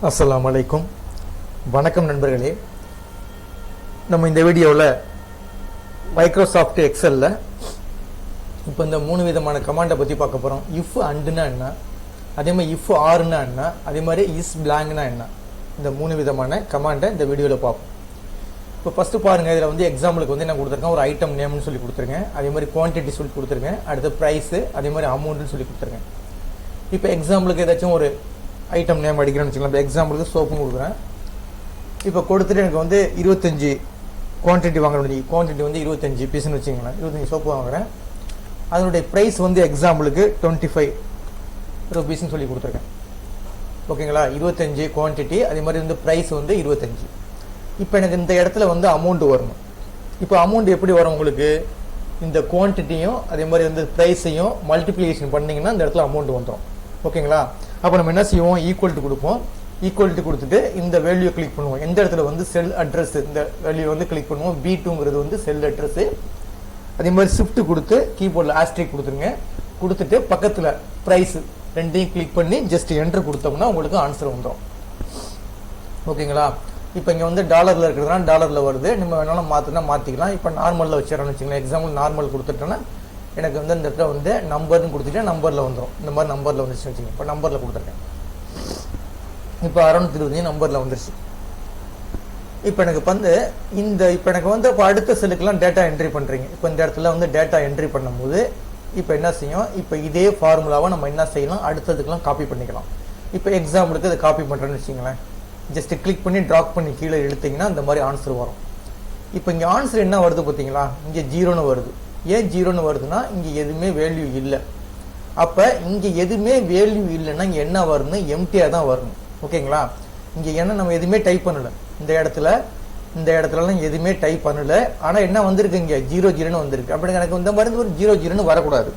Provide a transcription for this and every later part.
அஸ்ஸலாமு அலைக்கும். வணக்கம் நண்பர்களே. நம்ம இந்த வீடியோவில் மைக்ரோசாஃப்ட் எக்ஸலில் இப்போ இந்த 3 விதமான கமாண்டை பற்றி பார்க்க போகிறோம். இஃப் அண்டுனா என்ன, அதே மாதிரி இஃப் ஆர்னா என்ன, அதே மாதிரி இஸ் பிளாங்க்னா என்ன, இந்த 3 விதமான கமாண்டை இந்த வீடியோவில் பார்ப்போம். இப்போ ஃபஸ்ட்டு பாருங்கள், இதில் வந்து எக்ஸாம்பிளுக்கு வந்து என்ன கொடுத்துருக்கேன், ஒரு ஐட்டம் நேம்னு சொல்லி கொடுத்துருக்கேன், அதே மாதிரி குவான்டிட்டி சொல்லி கொடுத்துருக்கேன், அடுத்து ப்ரைஸு, அதே மாதிரி அமௌண்ட்டுன்னு சொல்லி கொடுத்துருக்கேன். இப்போ எக்ஸாம்பிளுக்கு ஏதாச்சும் ஒரு ஐட்டம் நேம் அடிக்கிறேன்னு வச்சுக்கலாம். இப்போ எக்ஸாம்பிளுக்கு சோப்பும் கொடுக்குறேன். இப்போ கொடுத்துட்டு எனக்கு வந்து 25 குவான்டிட்டி வாங்க முடியும். குவான்டிட்டி வந்து 25 பீஸ்ன்னு வச்சுக்கலாம். 25 சோப்பு வாங்குகிறேன். அதனுடைய ப்ரைஸ் வந்து எக்ஸாம்பிளுக்கு 25 ரூபீஸ்ன்னு சொல்லி கொடுத்துருக்கேன். ஓகேங்களா? 25 குவான்டிட்டி, அதே மாதிரி வந்து ப்ரைஸ் வந்து 25. இப்போ எனக்கு இந்த இடத்துல வந்து அமௌண்ட் வரணும். இப்போ அமௌண்ட் எப்படி வரும் உங்களுக்கு? இந்த குவான்டிட்டியும் அதே மாதிரி வந்து ப்ரைஸையும் மல்டிப்ளிகேஷன் பண்ணிங்கன்னா இந்த இடத்துல அமௌண்ட் வந்துடும். ஓகேங்களா? அப்போ நம்ம என்ன செய்வோம், ஈக்குவல்ட்டு கொடுப்போம். ஈக்குவல்ட்டு கொடுத்துட்டு இந்த வேல்யூ கிளிக் பண்ணுவோம். எந்த இடத்துல வந்து செல் அட்ரஸ், இந்த வேல்யூ வந்து கிளிக் பண்ணுவோம். B2ங்கிறது வந்து செல் அட்ரஸ். அதே மாதிரி ஷிஃப்ட் கொடுத்து கீபோர்டில் ஆஸ்ட்ரிக் கொடுத்துருங்க. கொடுத்துட்டு பக்கத்தில் ப்ரைஸ் ரெண்டையும் கிளிக் பண்ணி ஜஸ்ட் என்ட்ரு கொடுத்தோம்னா உங்களுக்கு ஆன்சர் வந்துடும். ஓகேங்களா? இப்போ இங்கே வந்து டாலரில் இருக்கிறதுனா டாலரில் வருது. நம்ம வேணாலும் மாற்றினா மாற்றிக்கலாம். இப்போ நார்மலில் வச்சிடறோம்னு வச்சுக்கலாம். எக்ஸாம்பிள் நார்மல் கொடுத்துட்டோன்னா எனக்கு வந்து இந்த இடத்துல வந்து நம்பர்னு கொடுத்துட்டு நம்பரில் வந்துடும். இந்த மாதிரி நம்பரில் வந்துருச்சு வச்சுக்கோங்க. இப்போ நம்பரில் கொடுத்துருக்கேன். இப்போ 625 நம்பரில் வந்துருச்சு. இப்போ எனக்கு வந்து இப்போ எனக்கு வந்து இப்போ அடுத்த செல்லுக்கெல்லாம் டேட்டா என்ட்ரி பண்ணுறீங்க. இப்போ இந்த இடத்துல வந்து டேட்டா என்ட்ரி பண்ணும்போது இப்போ என்ன செய்யும், இப்போ இதே ஃபார்முலாவை நம்ம என்ன செய்யலாம், அடுத்ததுக்கெல்லாம் காப்பி பண்ணிக்கலாம். இப்போ எக்ஸாம்பிளுக்கு அதை காப்பி பண்ணுறேன்னு வச்சுங்களேன். ஜஸ்ட் கிளிக் பண்ணி ட்ராப் பண்ணி கீழே இழுத்தீங்கன்னா இந்த மாதிரி ஆன்சர் வரும். இப்போ இங்கே ஆன்சர் என்ன வருது பார்த்தீங்களா? இங்கே 0ன்னு வருது. ஏன் 0ன்னு வருதுன்னா இங்கே எதுவுமே வேல்யூ இல்லை. அப்போ இங்கே எதுவுமே வேல்யூ இல்லைன்னா இங்கே என்ன வரணும், எம்டியாக தான் வரணும். ஓகேங்களா? இங்கே ஏன்னா நம்ம எதுவுமே டைப் பண்ணலை. இந்த இடத்துலலாம் எதுவுமே டைப் பண்ணலை. ஆனால் என்ன வந்திருக்கு, இங்கே 00ன்னு வந்திருக்கு. அப்படி எனக்கு இந்த மாதிரி ஒரு 00ன்னு வரக்கூடாது.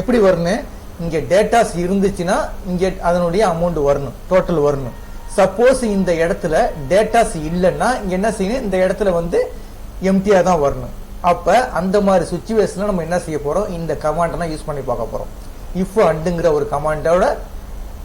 எப்படி வரணும், இங்கே டேட்டாஸ் இருந்துச்சுன்னா இங்கே அதனுடைய அமௌண்ட் வரணும், டோட்டல் வரணும். சப்போஸ் இந்த இடத்துல டேட்டாஸ் இல்லைன்னா இங்கே என்ன செய்யணும், இந்த இடத்துல வந்து எம்டியாக தான் வரணும். அப்போ அந்த மாதிரி சுச்சுவேஷனில் நம்ம என்ன செய்ய போகிறோம், இந்த கமாண்டெல்லாம் யூஸ் பண்ணி பார்க்க போகிறோம். இஃப் அண்டுங்கிற ஒரு கமாண்டோட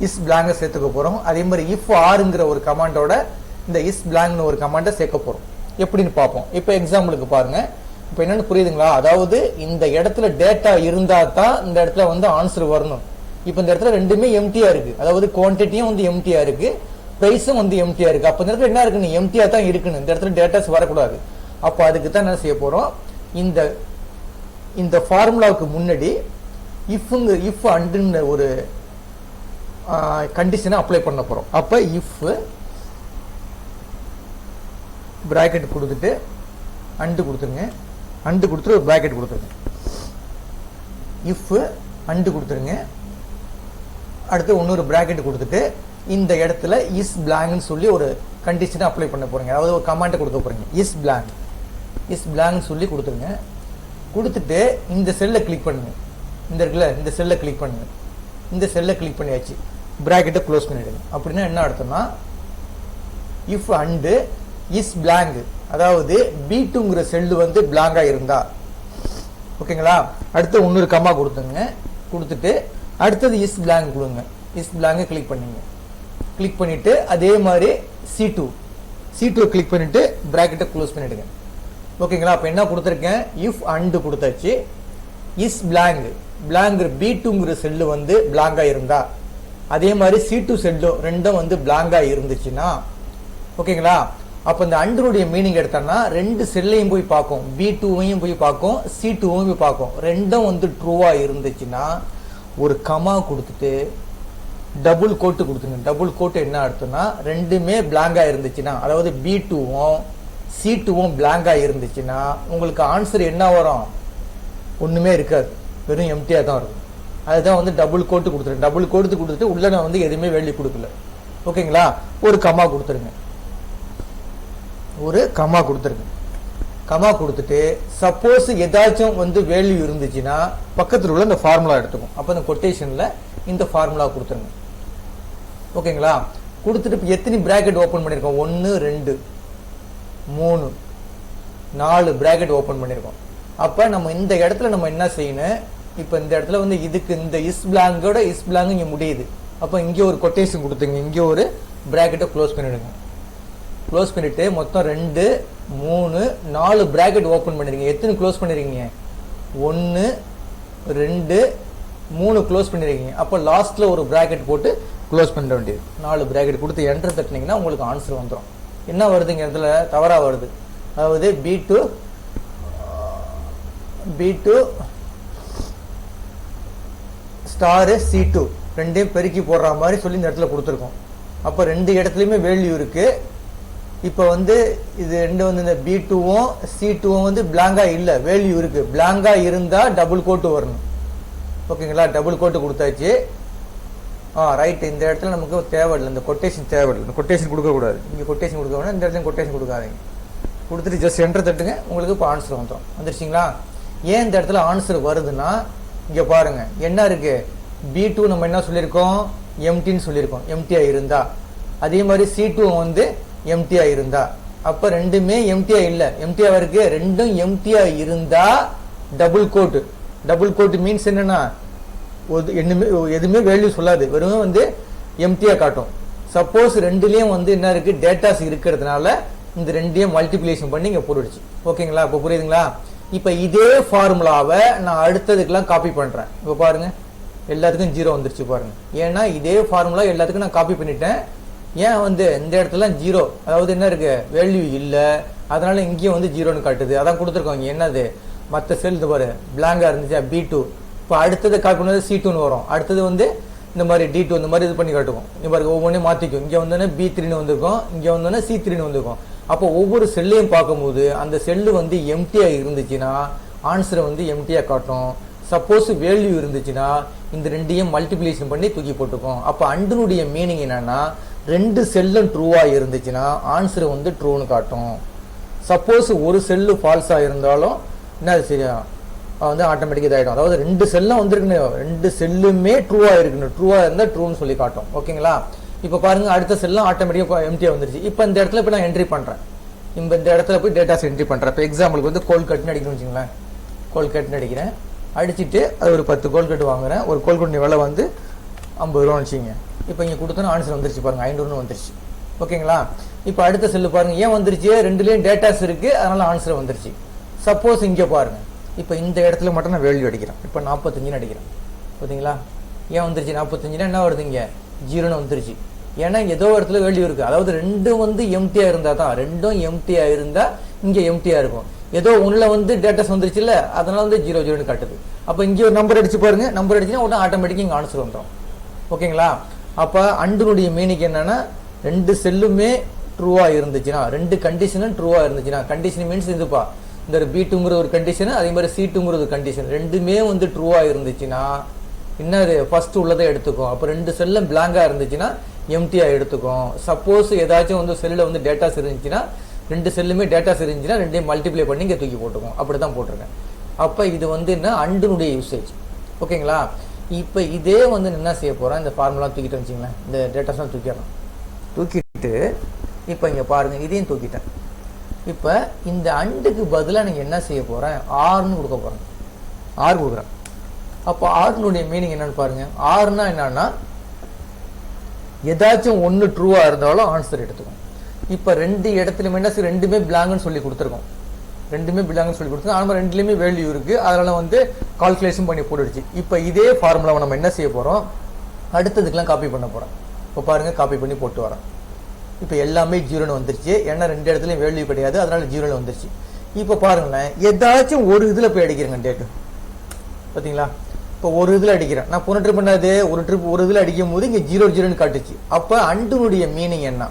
இஸ் பிளாங்கை சேர்த்துக்க போகிறோம். அதே மாதிரி இஃப் ஆருங்கிற ஒரு கமாண்டோட இந்த இஸ் பிளாங்க்னு ஒரு கமாண்டை சேர்க்க போகிறோம். எப்படின்னு பார்ப்போம். இப்போ எக்ஸாம்பிளுக்கு பாருங்கள். இப்போ என்னென்னு புரியுதுங்களா? அதாவது இந்த இடத்துல டேட்டா இருந்தால் தான் இந்த இடத்துல வந்து ஆன்சர் வரணும். இப்போ இந்த இடத்துல ரெண்டுமே எம்டியாக இருக்குது. அதாவது குவான்டிட்டியும் வந்து எம்டியாக இருக்குது, ப்ரைஸும் வந்து எம்டியாக இருக்குது. அப்போ இந்த இடத்துல என்ன இருக்குன்னு, எம்டியாக தான் இருக்குன்னு. இந்த இடத்துல டேட்டாஸ் வரக்கூடாது. அப்போ அதுக்கு தான் என்ன செய்ய போகிறோம், இந்த ஃபார்முலாவுக்கு முன்னாடி இஃப் அண்டுன்னு ஒரு கண்டிஷனை அப்ளை பண்ண போகிறோம். அப்போ இஃப் பிராக்கெட் கொடுத்துட்டு அண்டு கொடுத்துருங்க. அண்டு கொடுத்துட்டு ஒரு பிராக்கெட் கொடுத்துருங்க. இஃப் அண்டு கொடுத்துருங்க. அடுத்து இன்னொரு பிராக்கெட் கொடுத்துட்டு இந்த இடத்துல இஸ் பிளாங்க்னு சொல்லி ஒரு கண்டிஷனை அப்ளை பண்ண போகிறீங்க. அதாவது ஒரு கமாண்டை கொடுக்க போகிறீங்க. இஸ் பிளாங்க்னு சொல்லி கொடுத்துருங்க. கொடுத்துட்டு இந்த செல்லை கிளிக் பண்ணுங்க. இந்த இருக்குல்ல, இந்த செல்லை கிளிக் பண்ணுங்க. இந்த செல்லை கிளிக் பண்ணியாச்சு. பிராக்கெட்டை க்ளோஸ் பண்ணிவிடுங்க. அப்படின்னா என்ன அர்த்தம்னா, இஃப் அண்டு இஸ் பிளாங்க், அதாவது B2ங்கிற செல்லு வந்து பிளாங்காக இருந்தா, ஓகேங்களா? அடுத்து இன்னொரு கமா கொடுத்துங்க. கொடுத்துட்டு அடுத்தது இஸ் பிளாங்க் கொடுங்க. இஸ் பிளாங்கை கிளிக் பண்ணுங்க. கிளிக் பண்ணிவிட்டு அதே மாதிரி C2 கிளிக் பண்ணிவிட்டு பிராக்கெட்டை க்ளோஸ் பண்ணிவிடுங்க. ஓகேங்களா? அப்போ என்ன கொடுத்துருக்கேன், இஃப் அண்டு கொடுத்தாச்சு. இஸ் பிளாங்க் B2ங்கிற செல்லு வந்து பிளாங்காக இருந்தா, அதே மாதிரி C2 செல்லும் ரெண்டும் வந்து பிளாங்காக இருந்துச்சுன்னா, ஓகேங்களா? அப்போ இந்த அண்டுடைய மீனிங் எடுத்தோம்னா ரெண்டு செல்லையும் போய் பார்க்கும், B2வையும் போய் பார்க்கும், C2வையும் போய் பார்க்கும். ரெண்டும் வந்து ட்ரூவாக இருந்துச்சுன்னா ஒரு கமா கொடுத்துட்டு டபுள் கோட்டு கொடுத்துங்க. டபுள் கோட்டு என்ன அர்த்தம்னா, ரெண்டுமே பிளாங்காக இருந்துச்சுன்னா, அதாவது B2வும் C2வும் பிளாங்காக இருந்துச்சுன்னா உங்களுக்கு ஆன்சர் என்ன வரும், ஒன்றுமே இருக்காது, வெறும் எம்டியாக தான் இருக்கும். அதுதான் வந்து டபுள் கோட்டு கொடுத்துருங்க. டபுள் கோட்டு கொடுத்துட்டு உள்ள நான் வந்து எதுவுமே வேல்யூ கொடுக்கல. ஓகேங்களா? ஒரு கமா கொடுத்துருங்க. ஒரு கமா கொடுத்துருங்க. கமா கொடுத்துட்டு சப்போஸ் ஏதாச்சும் வந்து வேல்யூ இருந்துச்சுன்னா பக்கத்தில் உள்ள இந்த ஃபார்முலா எடுத்துக்கும். அப்போ இந்த கொட்டேஷனில் இந்த ஃபார்முலா கொடுத்துருங்க. ஓகேங்களா? கொடுத்துட்டு இப்போ எத்தனை பிராக்கெட் ஓப்பன் பண்ணியிருக்கோம், 1 2 3 4 பிராக்கெட் ஓப்பன் பண்ணியிருக்கோம். அப்போ நம்ம இந்த இடத்துல நம்ம என்ன செய்யணும், இப்போ இந்த இடத்துல வந்து இதுக்கு இந்த இஸ் பிளாங்கோட இஸ் பிளாங்க் இங்கே முடியுது. அப்போ இங்கே ஒரு கொட்டேஷன் கொடுத்துங்க, இங்கே ஒரு ப்ராக்கெட்டை க்ளோஸ் பண்ணிவிடுங்க. க்ளோஸ் பண்ணிவிட்டு மொத்தம் 2 3 4 ப்ராக்கெட் ஓப்பன் பண்ணிடுங்க. எத்தனை க்ளோஸ் பண்ணிடுறீங்க? 1 2 3 க்ளோஸ் பண்ணிடுறீங்க. அப்போ லாஸ்ட்டில் ஒரு ப்ராக்கெட் போட்டு க்ளோஸ் பண்ண வேண்டியது. 4 ப்ராக்கெட் கொடுத்து என்டர் தட்டினீங்கன்னா உங்களுக்கு ஆன்சர் வந்துடும். என்ன வருதுங்க இடத்துல? தவறாக வருது. அதாவது B2 ஸ்டாரு C2 ரெண்டையும் பெருக்கி போடுற மாதிரி சொல்லி இந்த இடத்துல கொடுத்துருக்கோம். அப்போ 2 இடத்துலையுமே வேல்யூ இருக்கு. இப்போ வந்து இது ரெண்டு வந்து இந்த B2வும் C2வும் வந்து பிளாங்கா இல்லை, வேல்யூ இருக்கு. பிளாங்கா இருந்தால் டபுள் கோட்டு வரணும். ஓகேங்களா? டபுள் கோட்டு கொடுத்தாச்சு. ரைட். இந்த இடத்துல நமக்கு தேவையில்லை, இந்த கொட்டேஷன் தேவையில்லை. இந்த கொட்டேஷன் கொடுக்கக்கூடாது. இங்கே கொட்டேஷன் கொடுக்க வேணா, இந்த இடத்துல கொட்டேஷன் கொடுக்காதீங்க. கொடுத்துட்டு ஜஸ்ட் என்டர் தட்டுங்க, உங்களுக்கு இப்போ ஆன்சர் வந்துடும். வந்துருச்சிங்களா? ஏன் இந்த இடத்துல ஆன்சர் வருதுன்னா இங்கே பாருங்க என்ன இருக்கு. B2 நம்ம என்ன சொல்லியிருக்கோம்? எம்டின்னு சொல்லியிருக்கோம், எம்டியா இருந்தா. அதே மாதிரி C2 வந்து எம்டியா இருந்தா. அப்போ ரெண்டுமே எம்டியா இல்லை, எம்டியா இருக்கு. ரெண்டும் எம்டியா இருந்தா டபுள் கோட்டு. டபுள் கோட்டு மீன்ஸ் என்னன்னா எதுவுமே வேல்யூ சொல்லாது, வெறும் வந்து எம்டியா காட்டும். சப்போஸ் ரெண்டுலேயும் வந்து என்ன இருக்கு, டேட்டாஸ் இருக்கிறதுனால இந்த ரெண்டையும் மல்டிப்ளிகேஷன் பண்ணி இங்கே போட்டுடுச்சு. ஓகேங்களா? இப்போ புரியுதுங்களா? இப்போ இதே ஃபார்முலாவை நான் அடுத்ததுக்கெல்லாம் காப்பி பண்ணுறேன். இப்போ பாருங்க எல்லாத்துக்கும் 0 வந்துருச்சு பாருங்க. ஏன்னா இதே ஃபார்முலா எல்லாத்துக்கும் நான் காப்பி பண்ணிட்டேன். ஏன் வந்து இந்த இடத்துல 0, அதாவது என்ன இருக்கு, வேல்யூ இல்லை, அதனால இங்கேயும் வந்து 0ன்னு காட்டுது. அதான் கொடுத்துருக்கோம். இங்கே என்னது, மற்ற செல் இது பாரு பிளாங்கா இருந்துச்சா B2. இப்போ அடுத்தது காப்பி பண்ணது C2ன்னு வரும். அடுத்தது வந்து இந்த மாதிரி D2 இந்த மாதிரி இது பண்ணி காட்டுவோம். இங்கே பாருங்க ஒவ்வொன்றையும் மாற்றிக்கும். இங்கே வந்தோடனே B3ன்னு வந்திருக்கும், இங்கே வந்தோடனே C3ன்னு வந்திருக்கும். அப்போ ஒவ்வொரு செல்லையும் பார்க்கும்போது அந்த செல்லு வந்து எம்டியா இருந்துச்சுன்னா ஆன்சரை வந்து எம்டியா காட்டும். சப்போஸ் வேல்யூ இருந்துச்சுன்னா இந்த ரெண்டையும் மல்டிப்ளிகேஷன் பண்ணி தூக்கி போட்டுக்கும். அப்போ அண்டனுடைய மீனிங் என்னன்னா, 2 செல்லும் ட்ரூவா இருந்துச்சுன்னா ஆன்சர் வந்து ட்ரூன்னு காட்டும். சப்போஸ் ஒரு செல்லு ஃபால்ஸா இருந்தாலும் என்ன சரியா வந்து ஆட்டோமேட்டிக்காக இதாகிடும். அதாவது 2 செல்லும் வந்துருக்குன்னு, 2 செல்லுமே ட்ரூவா இருக்குன்னு, ட்ரூவா இருந்தால் ட்ரூன்னு சொல்லி காட்டும். ஓகேங்களா? இப்போ பாருங்க அடுத்த செல்லும் ஆட்டோமேட்டிக்காக எம்டியா வந்துருச்சு. இப்போ இந்த இடத்துல இப்போ நான் என்ட்ரி பண்ணுறேன். இந்த இடத்துல போய் டேட்டாஸ் என்ட்ரி பண்ணுறேன். இப்போ எக்ஸாம்பிளுக்கு வந்து கோல்கட்னு அடிக்கணும்னு வச்சுங்களேன். கோல்கட்னு அடிக்கிறேன், அடிச்சுட்டு அது ஒரு 10 கோல்கட்டு வாங்குறேன். ஒரு கோல்கட்டு விலை வந்து 50 ரூபான்னு வச்சுங்க. இப்போ இங்கே கொடுத்தோன்னா ஆன்சர் வந்துருச்சு பாருங்க, 500 வந்துருச்சு. ஓகேங்களா? இப்போ அடுத்த செல்லு பாருங்க ஏன் வந்துருச்சு, ரெண்டுலேயும் டேட்டாஸ் இருக்குது, அதனால ஆன்சர் வந்துருச்சு. சப்போஸ் இங்கே பாருங்க, இப்போ இந்த இடத்துல மட்டும் நான் வேல்யூ அடிக்கிறேன். இப்போ 45 அடிக்கிறேன். பார்த்தீங்களா? ஏன் வந்துருச்சு 45னா என்ன வருது, இங்கே 0ன்னு வந்துருச்சு. ஏன்னா ஏதோ இடத்துல வேல்யூ இருக்குது. அதாவது ரெண்டும் வந்து எம்டியா இருந்தால் தான், ரெண்டும் எம்டியா இருந்தால் இங்கே எம்டியா இருக்கும். ஏதோ ஒன்றில் வந்து டேட்டாஸ் வந்துருச்சு இல்லை, அதனால வந்து 0 காட்டுது. அப்போ இங்கே ஒரு நம்பர் அடிச்சு பாருங்க, நம்பர் அடிச்சுன்னா உடனே ஆட்டோமேட்டிக்காக இங்கே ஆன்சர் வந்துடும். ஓகேங்களா? அப்போ அண்டனுடைய மீனிங் என்னன்னா, 2 செல்லுமே ட்ரூவா இருந்துச்சுன்னா, 2 கண்டிஷனும் ட்ரூவா இருந்துச்சுன்னா, கண்டிஷன் மீன்ஸ் இதுப்பா, இந்த B2ங்கிற ஒரு கண்டிஷன், அதே மாதிரி C2ங்கிற ஒரு கண்டிஷன், ரெண்டுமே வந்து ட்ரூவா இருந்துச்சுன்னா என்னது ஃபர்ஸ்ட் உள்ளதை எடுத்துக்கும். அப்போ 2 செல்லும் பிளாங்கா இருந்துச்சுன்னா எம்டியா எடுத்துக்கும். சப்போஸ் ஏதாச்சும் வந்து செல்லில் வந்து டேட்டாஸ் இருந்துச்சுன்னா, 2 செல்லுமே டேட்டாஸ் இருந்துச்சுன்னா ரெண்டையும் மல்டிப்ளை பண்ணி இங்கே தூக்கி போட்டுக்கும். அப்படி தான் போட்டிருக்கேன். அப்போ இது வந்து என்ன, அண்டனுடைய யூசேஜ். ஓகேங்களா? இப்போ இதே வந்து என்ன செய்ய போகிறேன், இந்த ஃபார்முலா தூக்கிட்டு வச்சிங்களேன், இந்த டேட்டாஸ்லாம் தூக்கிடலாம். தூக்கிட்டு இப்போ இங்கே பாருங்கள், இதையும் தூக்கிட்டேன். இப்போ இந்த அண்டுக்கு பதிலாக நீங்கள் என்ன செய்ய போகிறேன், ஆர்னு கொடுக்க போகிறேன். ஆர் கொடுக்குறேன். அப்போ ஆர்னுடைய மீனிங் என்னன்னு பாருங்க. ஆர்னா என்னன்னா, ஏதாச்சும் ஒன்று ட்ரூவாக இருந்தாலும் ஆன்சர் எடுத்துக்கும். இப்போ 2 இடத்துலையுமே என்ன, ரெண்டுமே பிளாங்குன்னு சொல்லி கொடுத்துருக்கோம். ரெண்டுமே பிளாங்குன்னு சொல்லி கொடுத்துருக்கோம். ஆனால் ரெண்டுலேயுமே வேல்யூ இருக்குது, அதனால் வந்து கால்குலேஷன் பண்ணி போட்டுடுச்சு. இப்போ இதே ஃபார்முலாவை நம்ம என்ன செய்ய போகிறோம், அடுத்ததுக்கெலாம் காப்பி பண்ண போகிறோம். இப்போ பாருங்கள், காப்பி பண்ணி போட்டு வரேன். இப்போ எல்லாமே 0ன்னு வந்துருச்சு. ஏன்னா 2 இடத்துலையும் வேல்யூ கிடையாது, அதனால 0ன்னு வந்துருச்சு. இப்போ பாருங்களேன், ஏதாச்சும் ஒரு இதில் போய் அடிக்கிறேங்க டேட்டு. பார்த்தீங்களா? இப்போ ஒரு இதில் அடிக்கிறேன். நான் போன ட்ரிப் பண்ணாது, ஒரு இதில் அடிக்கும் போது இங்கே 0 காட்டுச்சு. அப்போ அண்டனுடைய மீனிங் என்ன,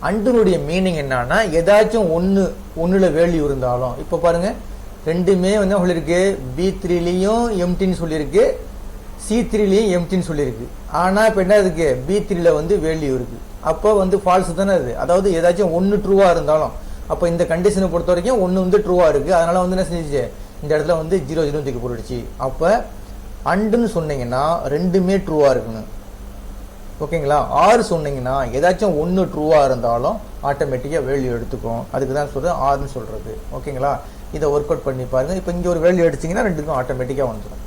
அண்டனுடைய மீனிங் என்னன்னா, ஏதாச்சும் ஒன்றில் வேல்யூ இருந்தாலும், இப்போ பாருங்க ரெண்டுமே வந்து சொல்லியிருக்கு, B3லையும் எம்டின்னு சொல்லியிருக்கு, C3லையும் எம்டின்னு சொல்லியிருக்கு. ஆனால் இப்போ என்ன இருக்கு, B3ல வந்து வேல்யூ இருக்குது. அப்போ வந்து ஃபால்ஸ் தானே அது. அதாவது ஏதாச்சும் ஒன்று ட்ரூவாக இருந்தாலும், அப்போ இந்த கண்டிஷனை பொறுத்த வரைக்கும் ஒன்று வந்து ட்ரூவாக இருக்குது, அதனால் வந்து என்ன செஞ்சிச்சு, இந்த இடத்துல வந்து 0 தூக்கி போட்டுடுச்சு. அப்போ அண்டுன்னு சொன்னீங்கன்னா ரெண்டுமே ட்ரூவாக இருக்குன்னு. ஓகேங்களா? ஆறு சொன்னீங்கன்னா ஏதாச்சும் ஒன்று ட்ரூவாக இருந்தாலும் ஆட்டோமேட்டிக்காக வேல்யூ எடுத்துக்கும். அதுக்கு தான் சொல்கிறேன் ஆறுன்னு சொல்கிறது. ஓகேங்களா? இதை ஒர்க் அவுட் பண்ணி பாருங்கள். இப்போ இங்கே ஒரு வேல்யூ அடிச்சிங்கன்னா ரெண்டுக்கும் ஆட்டோமேட்டிக்காக வந்துடும்.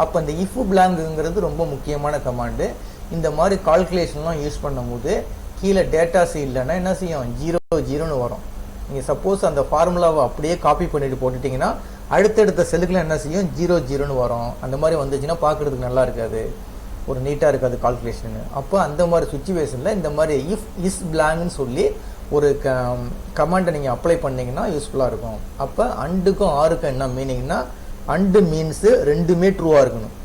அப்போ இந்த இஃப் பிளாங்குங்கிறது ரொம்ப முக்கியமான கமாண்டு. இந்த மாதிரி கால்குலேஷன்லாம் யூஸ் பண்ணும்போது கீழே டேட்டாஸ் இல்லைன்னா என்ன செய்யும், 0 0ன்னு வரும். நீங்கள் சப்போஸ் அந்த ஃபார்முலாவை அப்படியே காப்பி பண்ணிட்டு போட்டுட்டிங்கன்னா அடுத்தடுத்த செல்லுக்குலாம் என்ன செய்யும், 0 0ன்னு வரும். அந்த மாதிரி வந்துச்சுன்னா பார்க்குறதுக்கு நல்லா இருக்காது, ஒரு நீட்டாக இருக்காது கால்குலேஷனு. அப்போ அந்த மாதிரி சுச்சுவேஷனில் இந்த மாதிரி இஸ் பிளாங்க்னு சொல்லி ஒரு கமாண்டை நீங்கள் அப்ளை பண்ணிங்கன்னா யூஸ்ஃபுல்லாக இருக்கும். அப்போ அண்டுக்கும் ஆருக்கும் என்ன மீனிங்னா, அண்டு மீன்ஸு ரெண்டுமே ட்ரூவாக இருக்கணும்.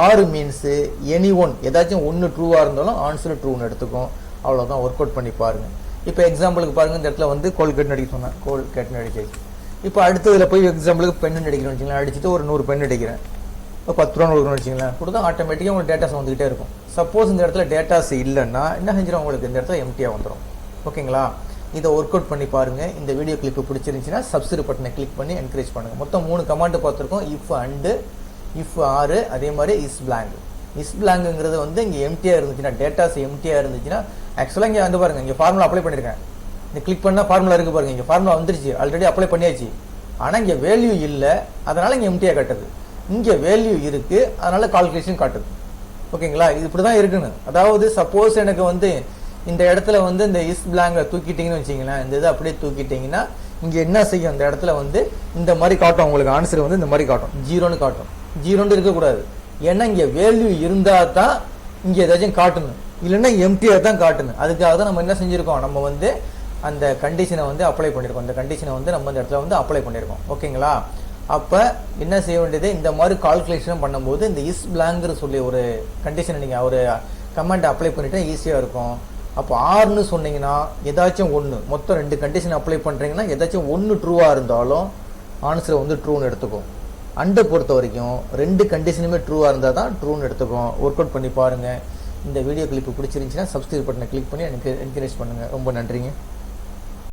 ஆறு மீன்ஸு எனி ஒன், ஏதாச்சும் ஒன்று ட்ரூவாக இருந்தாலும் ஆன்சர் ட்ரூன்னு எடுத்துக்கும். அவ்வளோதான், ஒர்க் அவுட் பண்ணி பாருங்கள். இப்போ எக்ஸாம்பிளுக்கு பாருங்கள், இந்த இடத்துல வந்து கோல்கேட்னு அடிக்க சொன்னேன், கோல்கேட்னு அடிச்சாச்சு. இப்போ அடுத்ததில் போய் எக்ஸாம்பிளுக்கு பென்னு அடிக்கிறேன்னு வச்சுங்களேன், அடிச்சுட்டு ஒரு 100 பென் அடிக்கிறேன், இப்போ 10 ரூபா கொடுக்கணும்னு வச்சுங்களேன், கொடுத்தா ஆட்டோமேட்டிக்காக உங்களுக்கு டேட்டாஸ் வந்துகிட்டே இருக்கும். சப்போஸ் இந்த இடத்துல டேட்டாஸ் இல்லைன்னா என்ன செஞ்சிடும், உங்களுக்கு இந்த இடத்துல எம்டியாக வந்துடும். ஓகேங்களா, இதை ஒர்க் அவுட் பண்ணி பாருங்கள். இந்த வீடியோ கிளிப்பு பிடிச்சிருந்துச்சுன்னா சப்ஸ்கிரைப் பட்டனை கிளிக் பண்ணி என்கரேஜ் பண்ணுங்கள். மொத்தம் 3 கமாண்டு பார்த்துருக்கோம், இஃப் அண்டு, இஃப் ஆறு, அதே மாதிரி இஸ் பிளாங்க். இஸ் பிளாங்குங்கிறது வந்து இங்கே எம்டியாக இருந்துச்சுன்னா, டேட்டாஸ் எம்டியாக இருந்துச்சுன்னா, ஆக்சுவலாக இங்கே வந்து பாருங்கள், இங்கே ஃபார்முலா அப்ளை பண்ணியிருக்கேன், இந்த கிளிக் பண்ணால் ஃபார்முலா இருக்குது பாருங்கள், இங்கே ஃபார்முலா வந்துருச்சு, ஆல்ரெடி அப்ளை பண்ணியாச்சு. ஆனால் இங்கே வேல்யூ இல்லை, அதனால் இங்கே எம்டியாக காட்டுது. இங்கே வேல்யூ இருக்குது, அதனால் கால்குலேஷன் காட்டுது. ஓகேங்களா, இது இப்படி தான் இருக்குன்னு. அதாவது சப்போஸ் எனக்கு வந்து இந்த இடத்துல வந்து இந்த இஸ் பிளாங்கை தூக்கிட்டிங்கன்னு வச்சிங்களேன், இந்த இதை அப்படியே தூக்கிட்டிங்கன்னா இங்கே என்ன செய்யும், இந்த இடத்துல வந்து இந்த மாதிரி காட்டும், உங்களுக்கு ஆன்சர் வந்து இந்த மாதிரி காட்டும், 0ன்னு காட்டும். 0ன்னு இருக்கக்கூடாது, ஏன்னா இங்கே வேல்யூ இருந்தால் தான் இங்கே ஏதாச்சும் காட்டணும், இல்லைன்னா எம்டியாக தான் காட்டணும். அதுக்காக தான் நம்ம என்ன செஞ்சுருக்கோம், நம்ம வந்து அந்த கண்டிஷனை வந்து அப்ளை பண்ணியிருக்கோம். அந்த கண்டிஷனை வந்து நம்ம இந்த இடத்துல வந்து அப்ளை பண்ணியிருக்கோம். ஓகேங்களா, அப்போ என்ன செய்ய வேண்டியது, இந்த மாதிரி கால்குலேஷன் பண்ணும்போது இந்த இஸ் பிளாங்க்னு சொல்லி ஒரு கண்டிஷனை நீங்கள் ஒரு கமெண்ட் அப்ளை பண்ணிட்டா ஈஸியாக இருக்கும். அப்போ ஆறுன்னு சொன்னீங்கன்னா ஏதாச்சும் ஒன்று, மொத்தம் 2 கண்டிஷன் அப்ளை பண்ணுறீங்கன்னா ஏதாச்சும் ஒன்று ட்ரூவாக இருந்தாலும் ஆன்சர் வந்து ட்ரூன்னு எடுத்துக்கும். அண்டை பொறுத்த வரைக்கும் 2 கண்டிஷனுமே ட்ரூவாக இருந்தால் தான் ட்ரூன்னு எடுத்துக்கும். ஒர்க் அவுட் பண்ணி பாருங்கள். இந்த வீடியோ கிளிப்பு பிடிச்சிருந்துச்சுன்னா சப்ஸ்கிரைப் பட்டனை கிளிக் பண்ணி எனக்கு என்கரேஜ் பண்ணுங்கள். ரொம்ப நன்றிங்க.